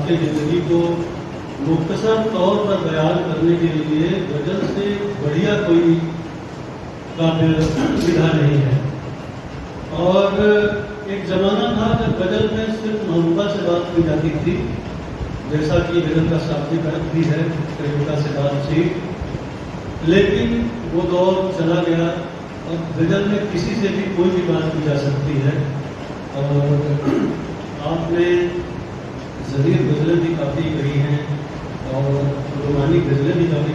वाकई ज़िंदगी को मुख्तसर तौर पर बयान करने के लिए गज़ल से बढ़िया कोई काबिल विधा नहीं है। और एक ज़माना था जब गज़ल में सिर्फ महबूबा से बात की जाती थी, जैसा कि गज़ल का शाब्दिक अर्थ भी है, प्रेमिका से बातचीत। लेकिन वो दौर चला गया और गज़ल में किसी से भी कोई भी बात की जा सकती है। और आपने ज़रीफ़ गज़लें भी काफ़ी कही हैं और रोमानी गज़लें भी काफ़ी।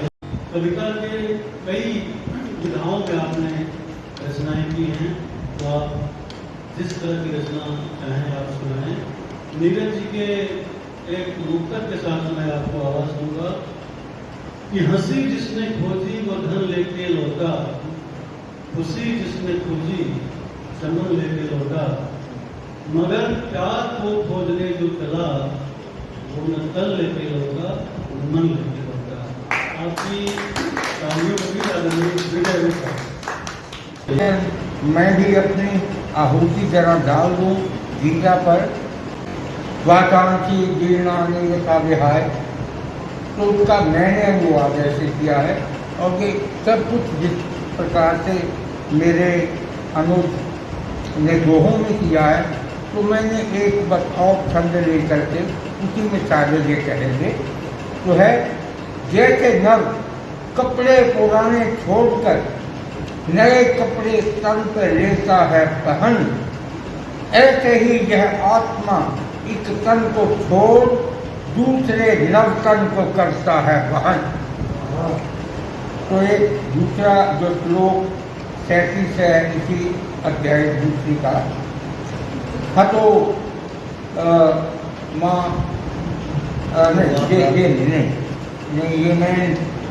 कविता के कई विधाओं में आपने रचनाएँ की हैं, तो आप जिस तरह की रचना चाहें आप सुनाएं। नीरज जी के एक नुक्कड़ के साथ मैं आपको आवाज़ दूंगा कि हंसी जिसने खोजी वो धन लेके लौटा, खुशी जिसने खोजी चमन लेके लौटा, मगर प्यार को खोजने जो चला वो न तल लेके लौटा मन लेके लौटा। आपकी तालियों को भी मैं भी अपनी आहुति जरा डाल दूँ गीता पर। वाकांक्षी जीर्णानी का विहाय, तो उसका मैंने वो आदर्श किया है। और ये सब कुछ जिस प्रकार से मेरे अनुज ने दोहों में किया है, तो मैंने एक बस और छंद ले करके उसी में शायद ये कहेंगे तो है, जैसे नव कपड़े पुराने छोड़कर नए कपड़े तन पर लेता है पहन, ऐसे ही यह आत्मा एक तन को छोड़ दूसरे नव तन को करता है वहन। तो एक दूसरा जो श्लोक 37 है इसी अध्याय दूसरी का, हतो माँ नहीं ये मैं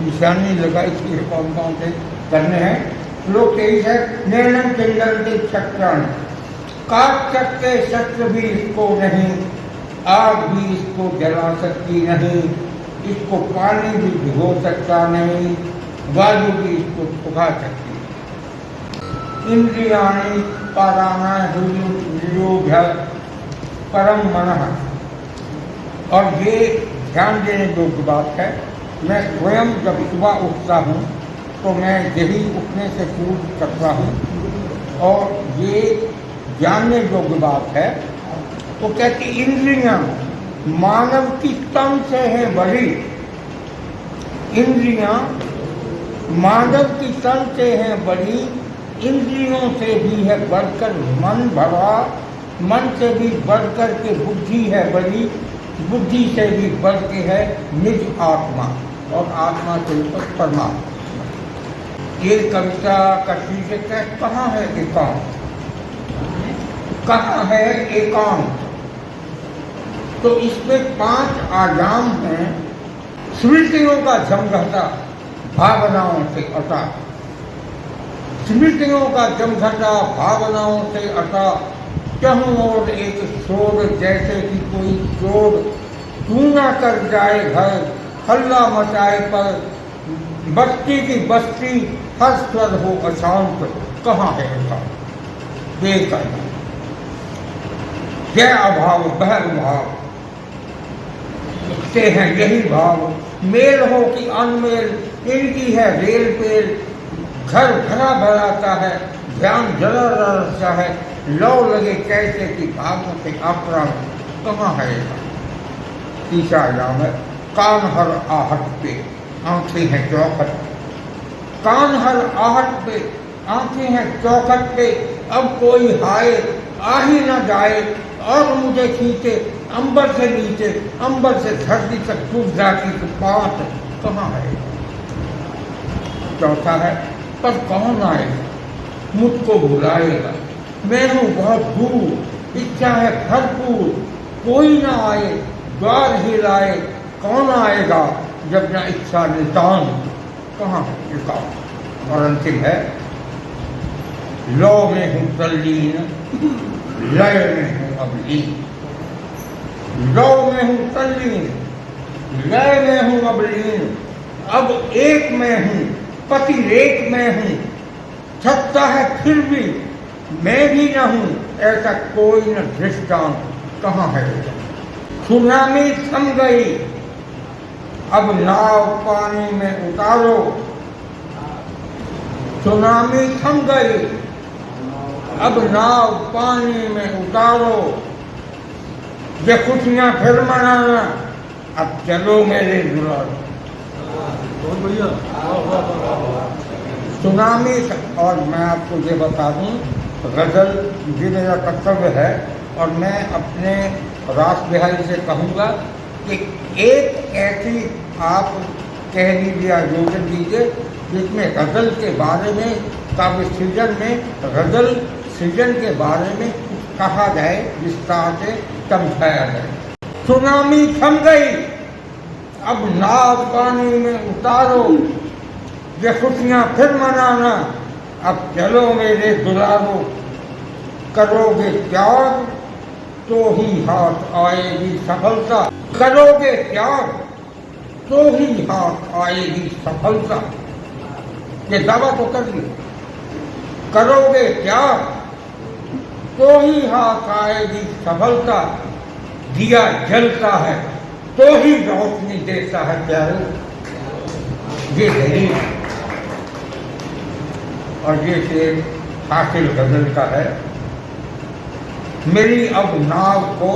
निशानी लगा इसकी कौन कौन से करने हैं। श्लोक 23 है, निर्णय चिंतन के छक्रण, काट सकते शस्त्र भी इसको नहीं, आग भी इसको जला सकती नहीं, इसको पानी भी भिगो सकता नहीं, वायु भी इसको सुखा सकती। इंद्रियाणि पाराना निरोध परम मनः। और ये ध्यान देने योग्य बात है। मैं स्वयं जब सुबह उठता हूँ तो मैं यही उठने से पूर्व करता हूँ और ये जानने योग्य बात है। तो कहती इंद्रियां मानव की तन से है बड़ी, इंद्रियां मानव की तन से है बड़ी, इंद्रियों से भी है बढ़कर मन भरा, मन से भी बढ़कर के बुद्धि है बड़ी, बुद्धि से भी बढ़ के है निज आत्मा, और आत्मा के ऊपर परमात्मा। ये कविता का शीर्षक है, कहाँ है एकांत, कहाँ है एकांत। तो इसमें 5 आयाम हैं। स्मृतियों का जमघटा भावनाओं से अटा, स्मृतियों का जमघटा भावनाओं से अटा, चाहूं और एक शोर जैसे कि कोई चोर टूना कर जाए घर, हल्ला मचाए पर बस्ती की बस्ती हर स्वर हो अशांत, कहाँ है एकांत। बेकर जय अभाव बहर भाव से हैं यही भाव, मेल हो कि अनमेल इनकी है रेल पेल, घर भरा भराता है ध्यान जरा रहता है, लौ लगे कैसे कि भावों से आक्राम, कहाँ है। तीसरा नाम है, कान हर आहट पे आंखें हैं चौखट, कान हर आहट पे आंखें हैं चौखट पे, अब कोई हाय आ ही न जाए और मुझे खींचे अंबर से नीचे, अंबर से धरती तक टूट जाती तो पात, कहाँ है। चौथा है, पर कौन आएगा मुझको बुलाएगा, मैं हूँ बहुत दूर, इच्छा है भरपूर, कोई ना आए द्वार ही लाए, कौन आएगा जब न इच्छा निदान, कहाँ है निदान। और अंतिम है, लौ में हूँ तल्लीन, लय में हूँ अबलीन, लौ में हूँ तल्लीन, लय में हूँ अबलीन, अब एक में हूँ पति रेख में हूँ, थकता है फिर भी मैं भी न हूँ, ऐसा कोई न दृष्टांत, कहाँ है। सुनामी थम गई, अब नाव पानी में उतारो। सुनामी थम गई, अब नाव पानी में उतारो। ये खुशियां फिर मनाना, अब चलो मेरे दुलारो। बहुत बढ़िया। सुनामी। और मैं आपको ये बता दूं, गज़ल ये मेरा कर्तव्य है और मैं अपने रास बिहारी से कहूँगा कि एक ऐसी आप कह लीजिए, आयोजन कीजिए जिसमें गज़ल के बारे में, काव्य सृजन में गज़ल सृजन के बारे में कहा जाए, विस्तार से समझाया जाए। सुनामी थम गई, अब नाव पानी में उतारो। ये खुशियाँ फिर मनाना, अब चलो मेरे दुलारो। करोगे त्याग तो ही हाथ आएगी सफलता। करोगे त्याग तो ही हाथ आएगी सफलता। ये दावा तो कर ली। करोगे त्याग तो ही हाथ आएगी सफलता। दिया जलता है तो ही रोशनी देता है प्यारो। ये दलील और ये शेर हासिल गज़ल का है। मेरी अब नाव को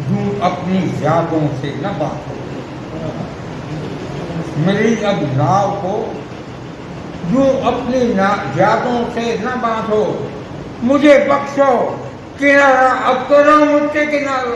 यूं अपनी यादों से न बांधो। मेरी अब नाव को यूं अपनी यादों से न बांधो। मुझे बख्शो किनारा, अब तो ना मुझसे किनारा।